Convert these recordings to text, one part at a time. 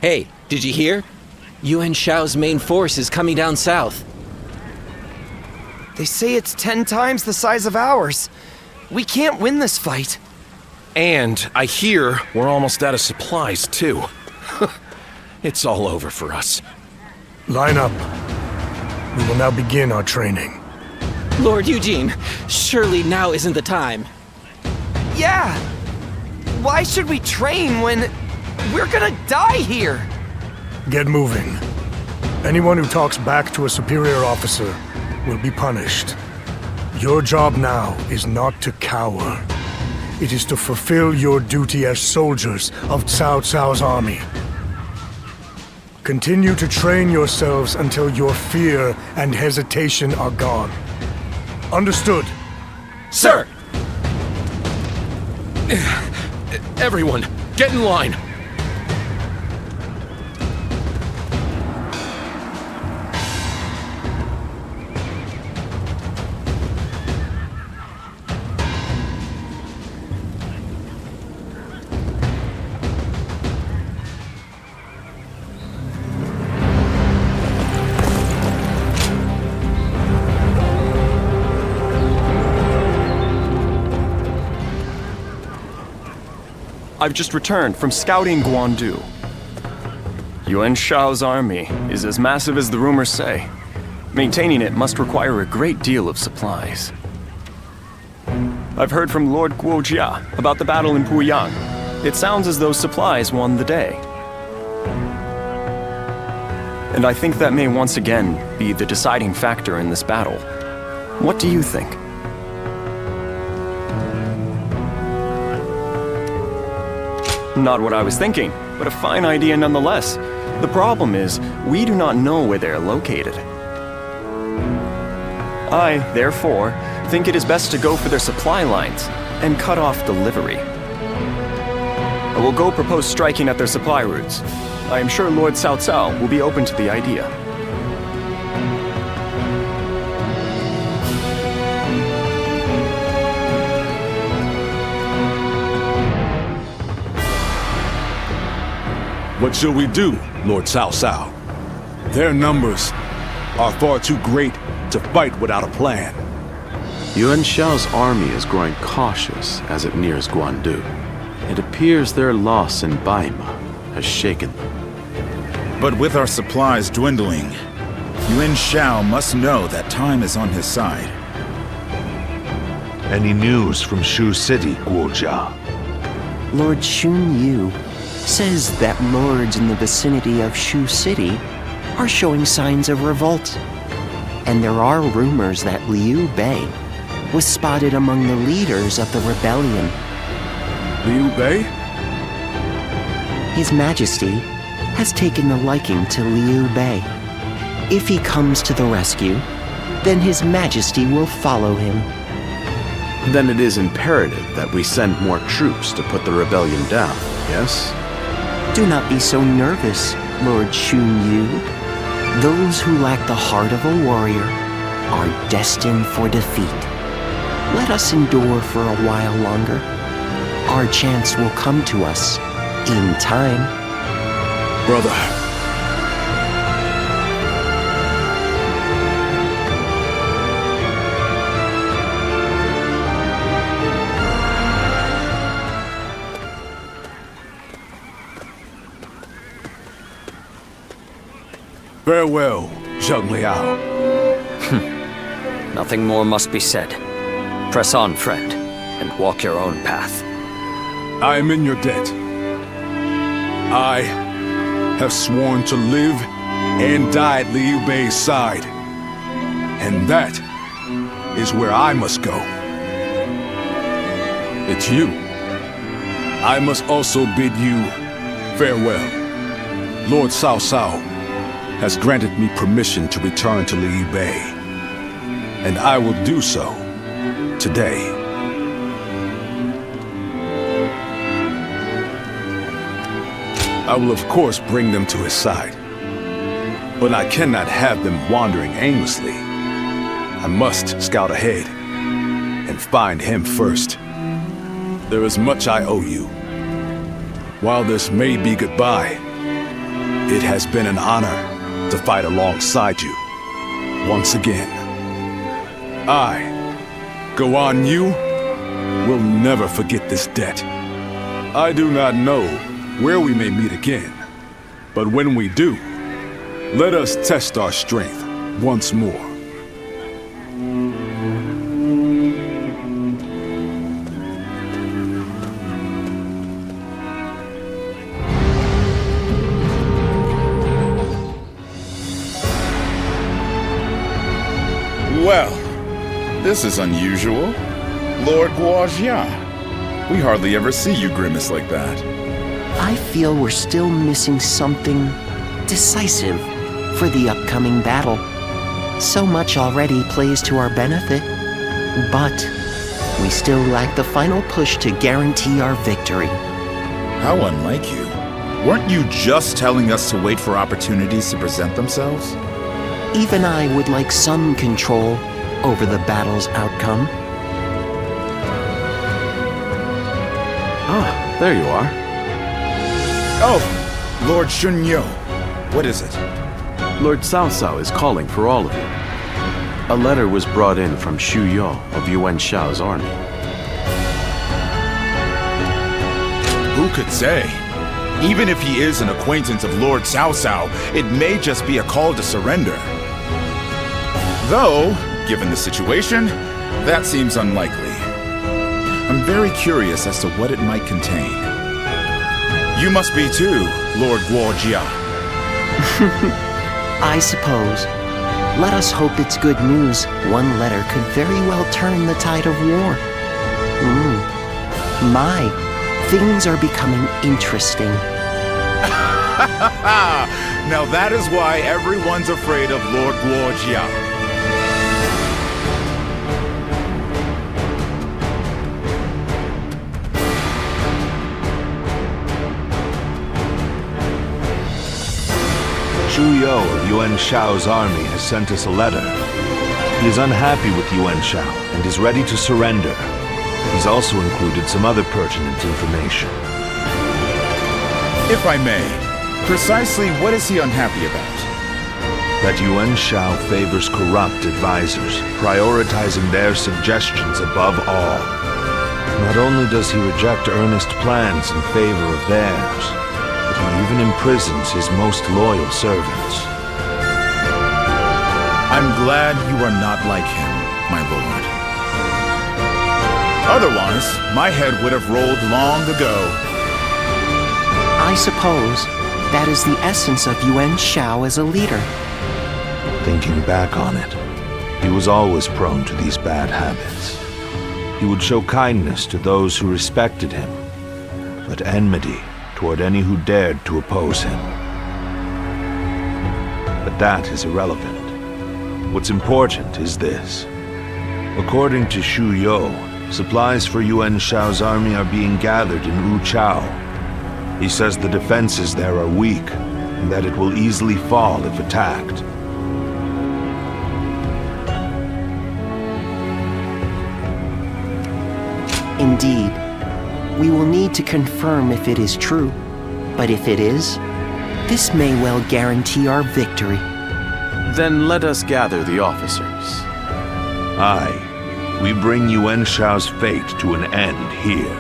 Hey, did you hear? Yuan Shao's main force is coming down south. They say it's 10 times the size of ours. We can't win this fight. And I hear we're almost out of supplies, too. It's all over for us. Line up. We will now begin our training. Lord Eugene, surely now isn't the time. Yeah! Why should we train when we're gonna die here? Get moving. Anyone who talks back to a superior officer will be punished. Your job now is not to cower. It is to fulfill your duty as soldiers of Cao Cao's army. Continue to train yourselves until your fear and hesitation are gone. Understood? Sir! Everyone, get in line! I've just returned from scouting Guandu. Yuan Shao's army is as massive as the rumors say. Maintaining it must require a great deal of supplies. I've heard from Lord Guojia about the battle in Puyang. It sounds as though supplies won the day. And I think that may once again be the deciding factor in this battle. What do you think? Not what I was thinking, but a fine idea nonetheless. The problem is, we do not know where they are located. I, therefore, think it is best to go for their supply lines and cut off delivery. I will go propose striking at their supply routes. I am sure Lord Cao Cao will be open to the idea. What shall we do, Lord Cao Cao? Their numbers are far too great to fight without a plan. Yuan Shao's army is growing cautious as it nears Guandu. It appears their loss in Baima has shaken them. But with our supplies dwindling, Yuan Shao must know that time is on his side. Any news from Shu City, Guojia? Lord Xun Yu says that lords in the vicinity of Shu City are showing signs of revolt. And there are rumors that Liu Bei was spotted among the leaders of the rebellion. Liu Bei? His Majesty has taken a liking to Liu Bei. If he comes to the rescue, then His Majesty will follow him. Then it is imperative that we send more troops to put the rebellion down, yes? Do not be so nervous, Lord Xun Yu. Those who lack the heart of a warrior are destined for defeat. Let us endure for a while longer. Our chance will come to us in time. Brother. Farewell, Zheng Liao. Nothing more must be said. Press on, friend, and walk your own path. I am in your debt. I have sworn to live and die at Liu Bei's side. And that is where I must go. It's you. I must also bid you farewell. Lord Cao Cao has granted me permission to return to Liu Bei, and I will do so today. I will of course bring them to his side, but I cannot have them wandering aimlessly. I must scout ahead and find him first. There is much I owe you. While this may be goodbye, It has been an honor to fight alongside you once again. I, Guandu, will never forget this debt. I do not know where we may meet again, but when we do, let us test our strength once more. Well, this is unusual. Lord Guandu. We hardly ever see you grimace like that. I feel we're still missing something decisive for the upcoming battle. So much already plays to our benefit, but we still lack the final push to guarantee our victory. How unlike you. Weren't you just telling us to wait for opportunities to present themselves? Even I would like some control over the battle's outcome. Ah, there you are. Oh, Lord Shunyo. What is it? Lord Cao Cao is calling for all of you. A letter was brought in from Xu Yo of Yuan Shao's army. Who could say? Even if he is an acquaintance of Lord Cao Cao, it may just be a call to surrender. Though, given the situation, that seems unlikely. I'm very curious as to what it might contain. You must be too, Lord Guandu. I suppose. Let us hope it's good news. One letter could very well turn the tide of war. My, things are becoming interesting. Now that is why everyone's afraid of Lord Guandu. Xu Yo of Yuan Shao's army has sent us a letter. He is unhappy with Yuan Shao and is ready to surrender. He's also included some other pertinent information. If I may, precisely what is he unhappy about? That Yuan Shao favors corrupt advisors, prioritizing their suggestions above all. Not only does he reject earnest plans in favor of theirs, but he even imprisons his most loyal servants. I'm glad you are not like him, my lord. Otherwise, my head would have rolled long ago. I suppose that is the essence of Yuan Shao as a leader. Thinking back on it, he was always prone to these bad habits. He would show kindness to those who respected him, but enmity toward any who dared to oppose him. But that is irrelevant. What's important is this. According to Xu Yo, supplies for Yuan Shao's army are being gathered in Wuchao. He says the defenses there are weak, and that it will easily fall if attacked. Indeed. We will need to confirm if it is true. But if it is, this may well guarantee our victory. Then let us gather the officers. Aye, we bring Yuan Shao's fate to an end here.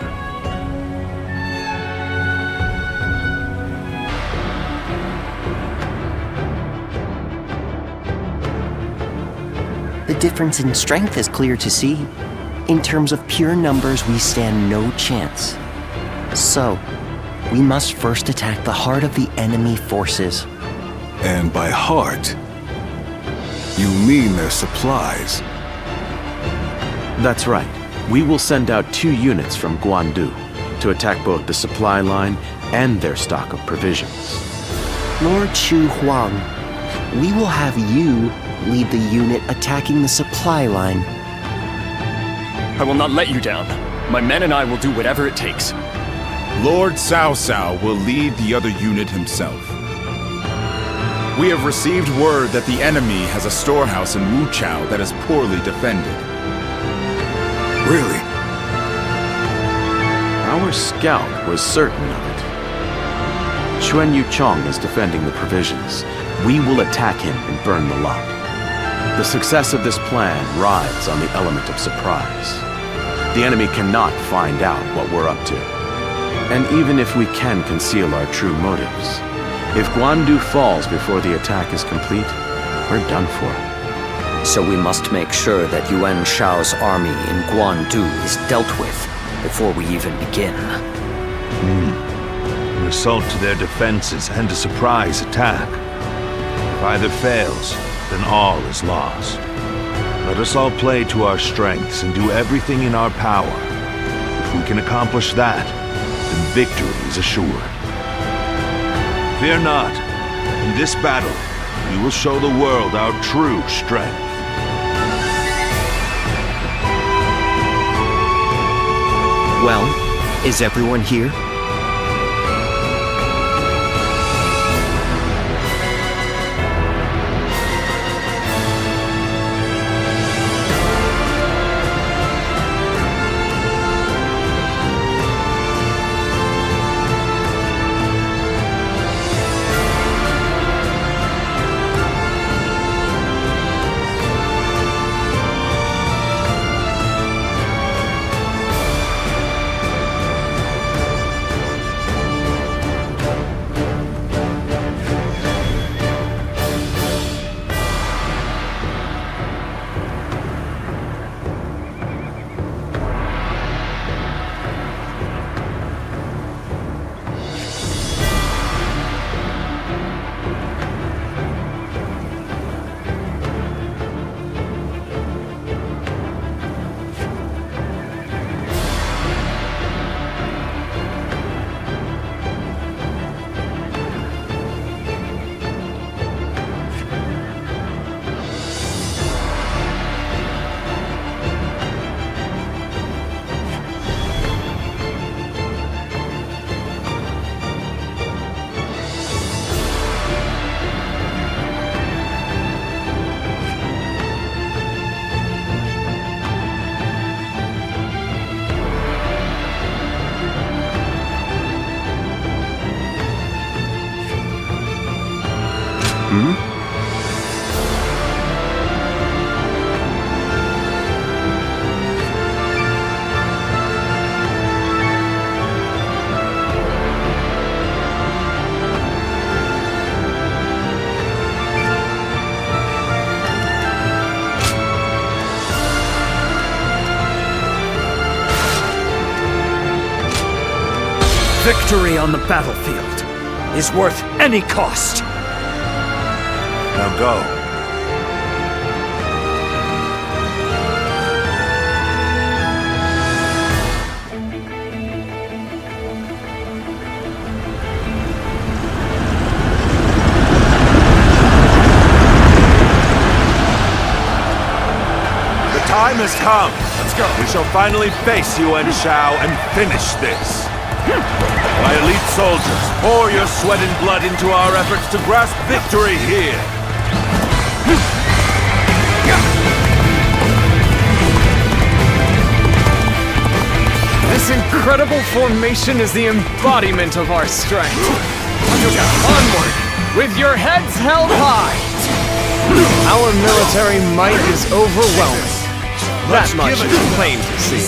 The difference in strength is clear to see. In terms of pure numbers, we stand no chance. So, we must first attack the heart of the enemy forces. And by heart, you mean their supplies? That's right. We will send out 2 units from Guandu to attack both the supply line and their stock of provisions. Lord Chu Huang, we will have you lead the unit attacking the supply line. I will not let you down. My men and I will do whatever it takes. Lord Cao Cao will lead the other unit himself. We have received word that the enemy has a storehouse in Wuchao that is poorly defended. Really? Our scout was certain of it. Xuan Yuchong is defending the provisions. We will attack him and burn the lot. The success of this plan rides on the element of surprise. The enemy cannot find out what we're up to. And even if we can conceal our true motives, if Guandu falls before the attack is complete, we're done for. So we must make sure that Yuan Shao's army in Guandu is dealt with before we even begin. An assault to their defenses and a surprise attack. If either fails, then all is lost. Let us all play to our strengths and do everything in our power. If we can accomplish that, then victory is assured. Fear not. In this battle, we will show the world our true strength. Well, is everyone here? Victory on the battlefield is worth any cost. Now go. The time has come. Let's go. We shall finally face Yuan Shao and finish this. My elite soldiers, pour your sweat and blood into our efforts to grasp victory here. This incredible formation is the embodiment of our strength. Onward, with your heads held high. Our military might is overwhelming. That much is plain to see.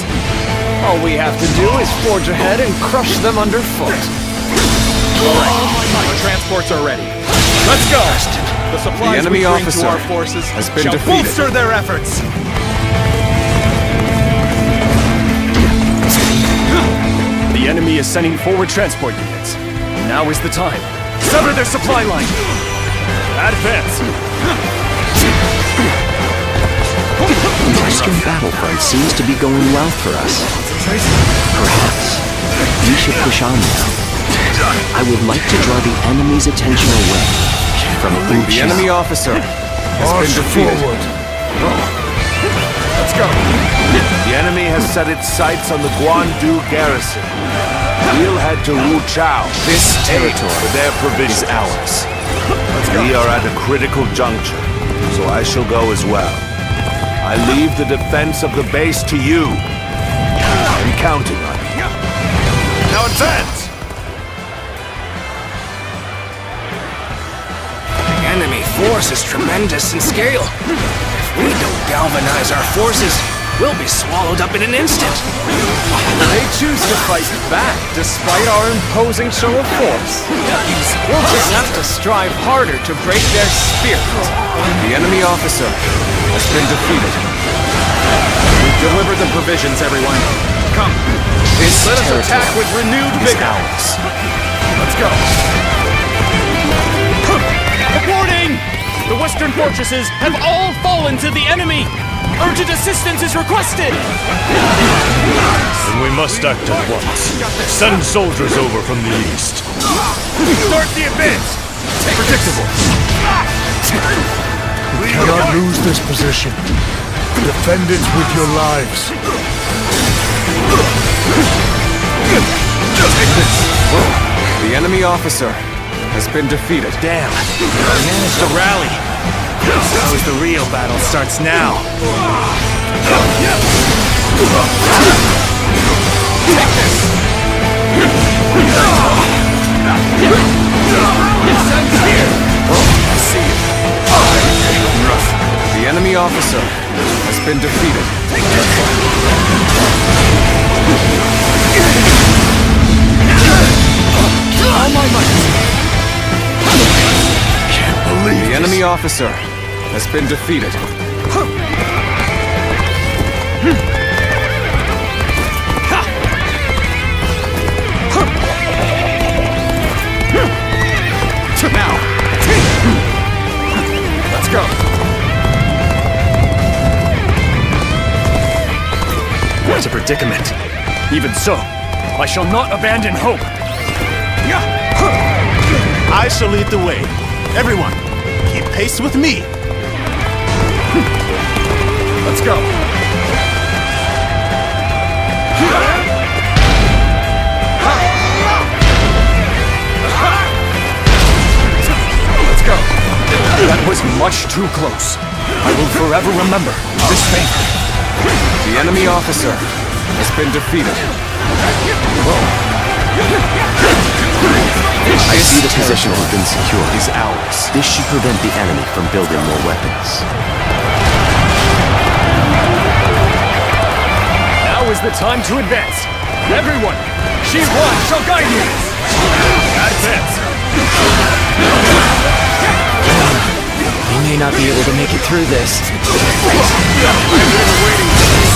All we have to do is forge ahead and crush them underfoot. All right, our transports are ready. Let's go! The supplies enemy we bring officer to our forces has been shall defeated. bolster their efforts. The enemy is sending forward transport units. Now is the time. Sever their supply line! Advance! The Western battlefront seems to be going well for us. Perhaps we should push on now. I would like to draw the enemy's attention away from Yuan The Shao. enemy officer has been defeated. Let's go. The enemy has set its sights on the Guandu garrison. We'll head to Wu Chao. This territory for their provisions. is ours. We are at a critical juncture, so I shall go as well. I leave the defense of the base to you. I'm counting on you. Now advance! force is tremendous in scale. If we don't galvanize our forces, we'll be swallowed up in an instant. They choose to fight back despite our imposing show of force. We'll just have to strive harder to break their spirit. The enemy officer has been defeated. We've delivered the provisions, everyone. Come. Let us attack with renewed vigor. Let's go. Reporting! The western fortresses have all fallen to the enemy! Urgent assistance is requested! Then we must act at once. Send soldiers over from the east. Start the advance! Predictable. We cannot lose this position. Defend it with your lives. The enemy officer has been defeated. Damn, we managed to rally. Suppose the real battle starts now. Take this! Send here! I see it. The enemy officer has been defeated. All my might! Can't believe the enemy officer has been defeated. Now! Let's go! What a predicament. Even so, I shall not abandon hope. I shall lead the way. Everyone, keep pace with me. Let's go! Let's go! That was much too close. I will forever remember this favor. The enemy officer has been defeated. I see the position has been secured. Is ours. This should prevent the enemy from building more weapons. Now is the time to advance. Everyone, Yuan shall guide you. Advance. We may not be able to make it through this. I've been waiting for this.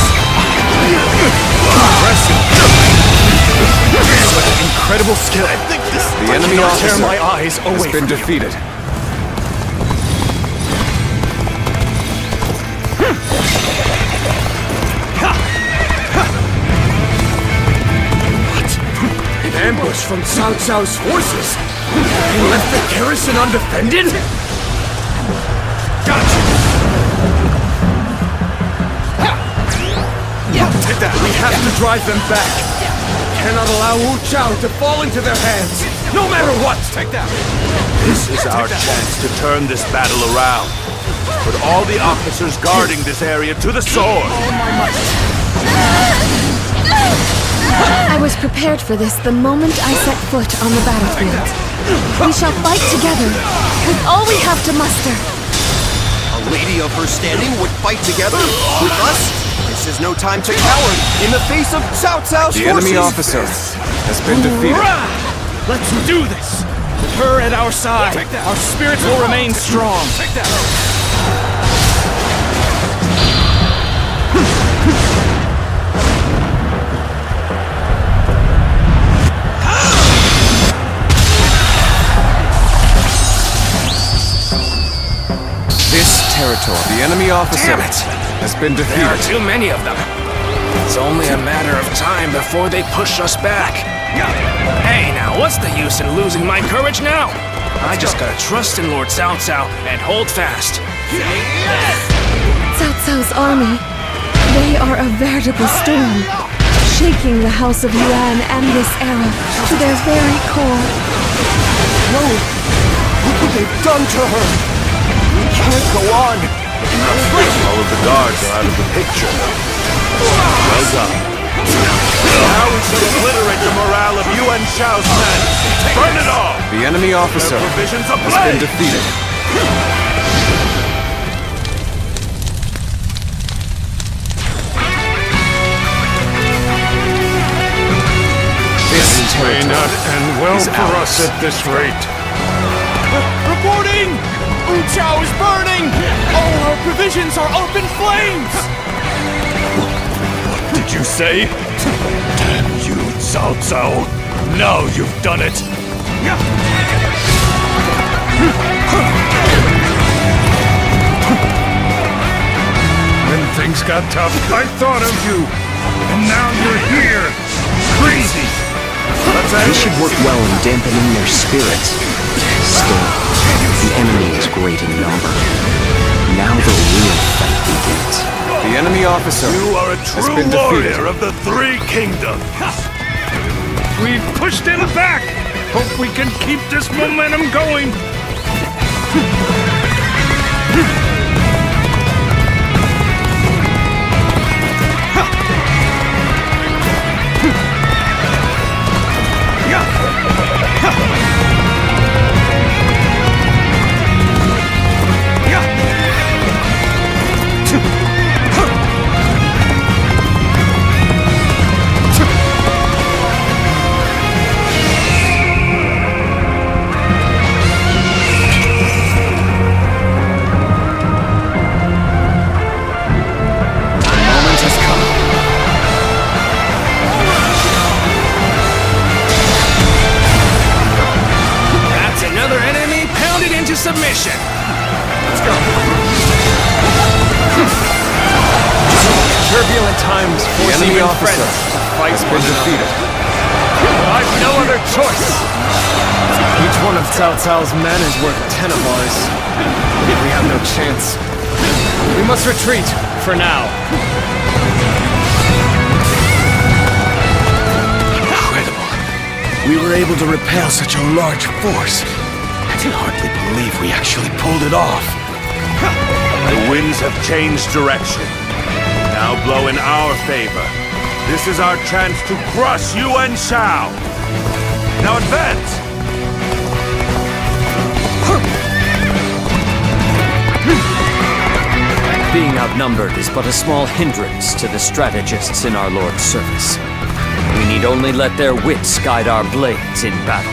Incredible skill. The enemy officer tear my eyes away has been from you. defeated. An ambush from Cao Cao's forces? He left the garrison undefended? Gotcha! Take that. We have to drive them back. Cannot allow Wu Chao to fall into their hands, no matter what. Take that. This is our chance to turn this battle around. Put all the officers guarding this area to the sword. I was prepared for this the moment I set foot on the battlefield. We shall fight together with all we have to muster. A lady of her standing would fight together with us? This is no time to cower in the face of Cao Cao's forces! The enemy officer has been defeated. Let's do this! With her at our side, our spirits will remain strong. Take that. Territory. The enemy officer has been defeated. There are too many of them. It's only a matter of time before they push us back. Hey now, what's the use in losing my courage now? I just gotta trust in Lord Cao Cao and hold fast. Cao Cao's army, they are a veritable storm, shaking the House of Yuan and this era to their very core. No! Look what they've done to her! We can't go on! All of the guards are out of the picture. Well done. Now we shall obliterate the morale of Yuan Shao's men. Burn it all! The enemy officer Their provisions has been defeated. may not end well is for ours. us at this rate. Reporting! Wu Chao is burning! All our provisions are up in flames! What did you say? Damn you, Cao Cao! Now you've done it! When things got tough, I thought of you. And now you're here. Crazy. This should work well in dampening their spirits. Still, the enemy is great in number. Now the real fight begins. The enemy officer You are a has true been defeated. warrior of the Three Kingdoms! We've pushed him back. Hope we can keep this momentum going. That's another enemy pounded into submission. Let's go. Turbulent times force enemy even officer friends to fight has been defeated. I've no other choice. Each one of Cao Cao's men is worth 10 of ours. We have no chance. We must retreat, for now. Incredible. We were able to repel such a large force. I can hardly believe we actually pulled it off. The winds have changed direction. Now blow in our favor. This is our chance to crush Yuan Shao. Now advance! Being outnumbered is but a small hindrance to the strategists in our Lord's service. We need only let their wits guide our blades in battle.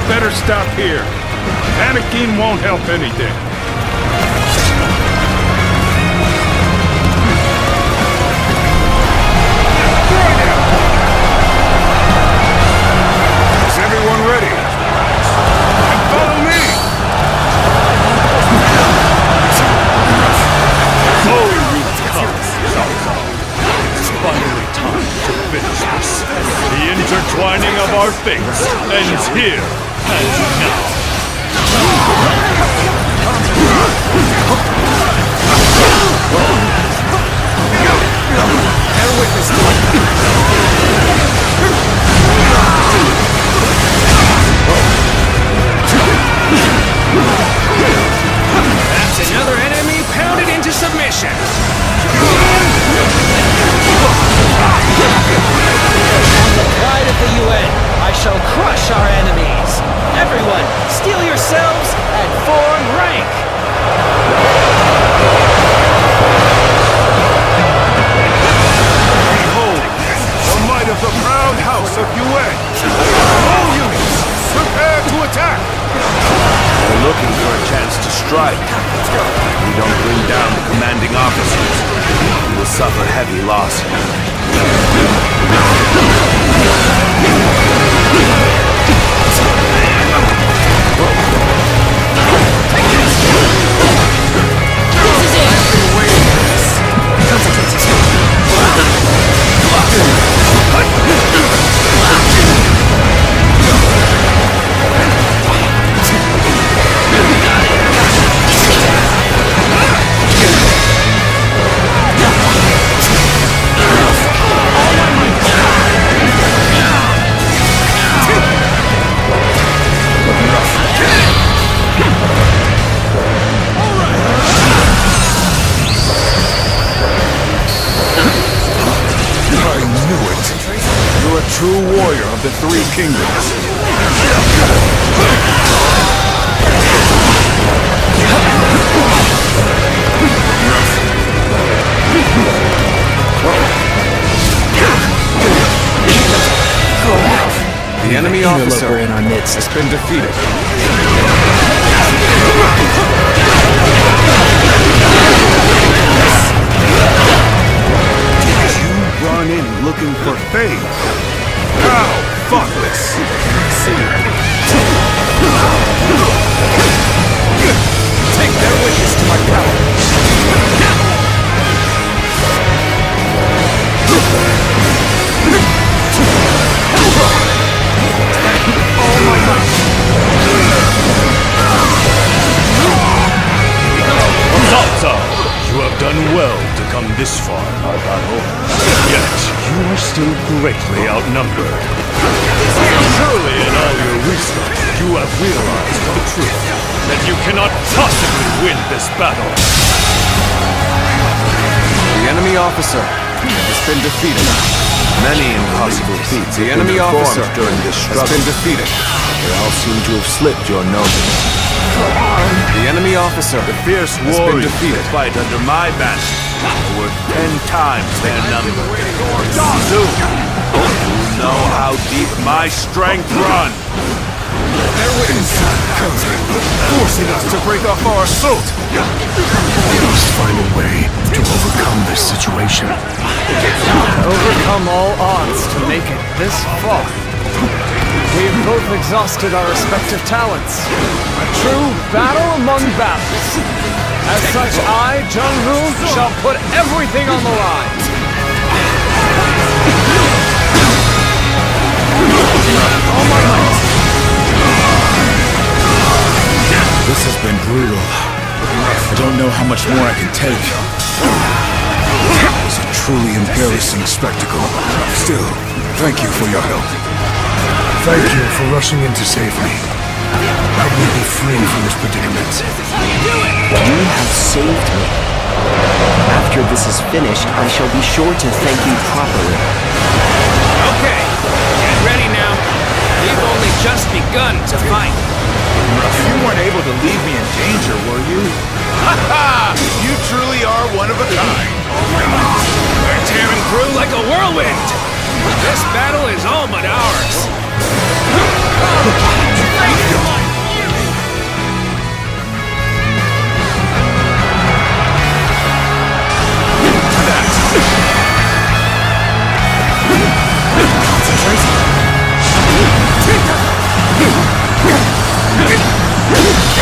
Better stop here. Panicking won't help anything. Is everyone ready? And follow me! Oh, you've come, Cao Cao. It's finally time to finish this. The intertwining of our fates ends here and now. Bear witness to it. That's another enemy pounded into submission. On the pride of the UN, I shall crush our enemies. Everyone, steel yourselves and form rank. Behold, the might of the proud house of Yuan. All units, prepare to attack. We're looking for a chance to strike. If we don't bring down the commanding officers, we will suffer heavy losses. of the Three Kingdoms. The enemy officer in our midst has been defeated. You run in looking for fame. How thoughtless! Take their witness to my power. All my might. Cao, you have done well to come this far in our battle. Yet, you are still greatly outnumbered. Surely in all your wisdom, you have realized the truth that you cannot possibly win this battle. The enemy officer has been defeated. Many impossible feats The have been enemy performed officer during this has struggle. been defeated. They all seem to have slipped your notice. The enemy officer The fierce has been warriors defeated. that fight under my banner are worth 10 times their number. Soon, you know how deep my strength runs. Their witness Forcing us to break off our assault. We must find a way to overcome this situation. overcome all odds to make it this far. We've both exhausted our respective talents. A true battle among battles. As such, I, Jung-Hu, shall put everything on the line. All my might. This has been brutal. I don't know how much more I can take. It's a truly embarrassing spectacle. Still, thank you for your help. Thank you for rushing in to save me. Help me be free from this predicament. You have saved me. After this is finished, I shall be sure to thank you properly. Okay, get ready now. We've only just begun to fight. You weren't able to leave me in danger, were you? Ha ha! You truly are one of a kind. We're tearing through like a whirlwind. This battle is all but ours.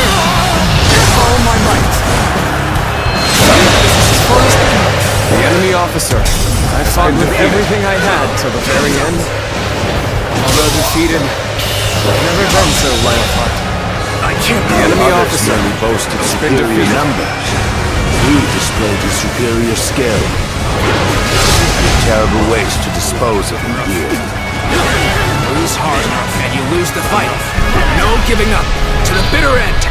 All my might. The enemy officer. I fought with everything I had till the very end. Although defeated, I've never been so light of heart. I can't The enemy officer Merely boasted has been superior defeated. numbers. He displayed his superior skill. Terrible ways to dispose of him here. Lose hard and you lose the fight. No giving up to the bitter end.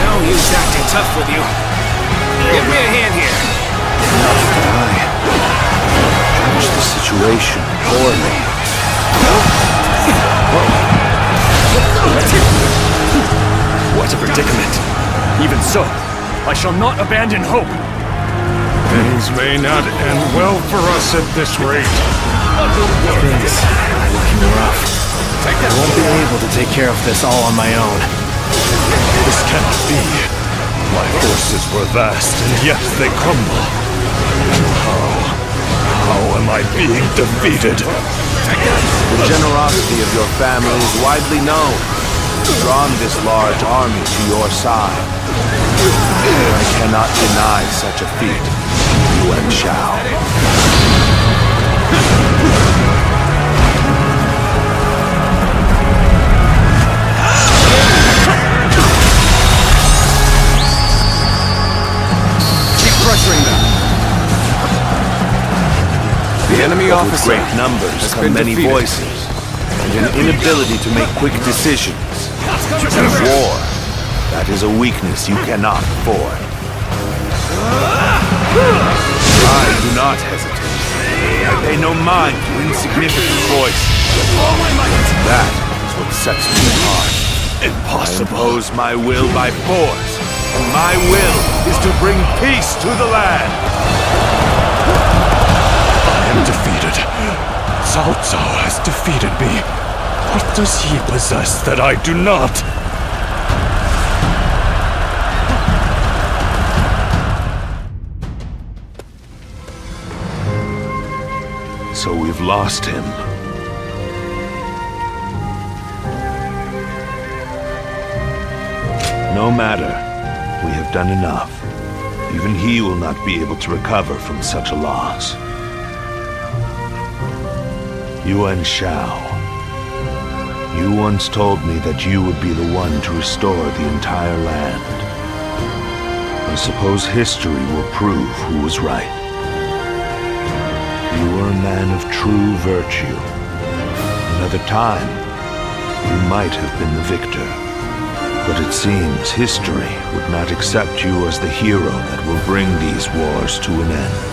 No use acting tough with you. Give me a hand here. Manage the situation poorly. What a predicament! Even so, I shall not abandon hope! Things may not end well for us at this rate. Things are looking rough. I won't be able to take care of this all on my own. This cannot be. My forces were vast, and yet they crumble. How am I being defeated? The generosity of your family is widely known. You've drawn this large army to your side. I cannot deny such a feat, Yuan Shao. Keep pressuring them. The enemy But officer with great numbers has come been many defeated. voices, and an inability to make quick decisions. In war, that is a weakness you cannot afford. I do not hesitate. I pay no mind to insignificant voices. all my might! That is what sets me apart. Impossible. I impose my will by force, and my will is to bring peace to the land! I am defeated. Cao Cao has defeated me. What does he possess that I do not? So we've lost him. No matter. We have done enough. Even he will not be able to recover from such a loss. Yuan Shao. You once told me that you would be the one to restore the entire land. I suppose history will prove who was right. You were a man of true virtue. Another time, you might have been the victor. But it seems history would not accept you as the hero that will bring these wars to an end.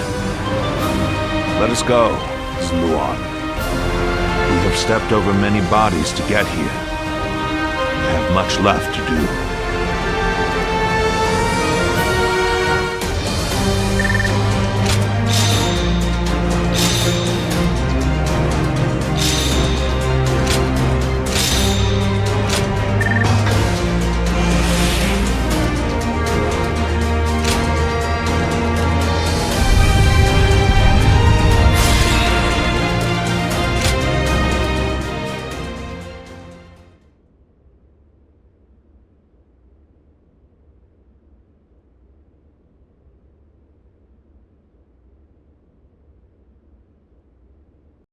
Let us go, Zluan. We have stepped over many bodies to get here. We have much left to do.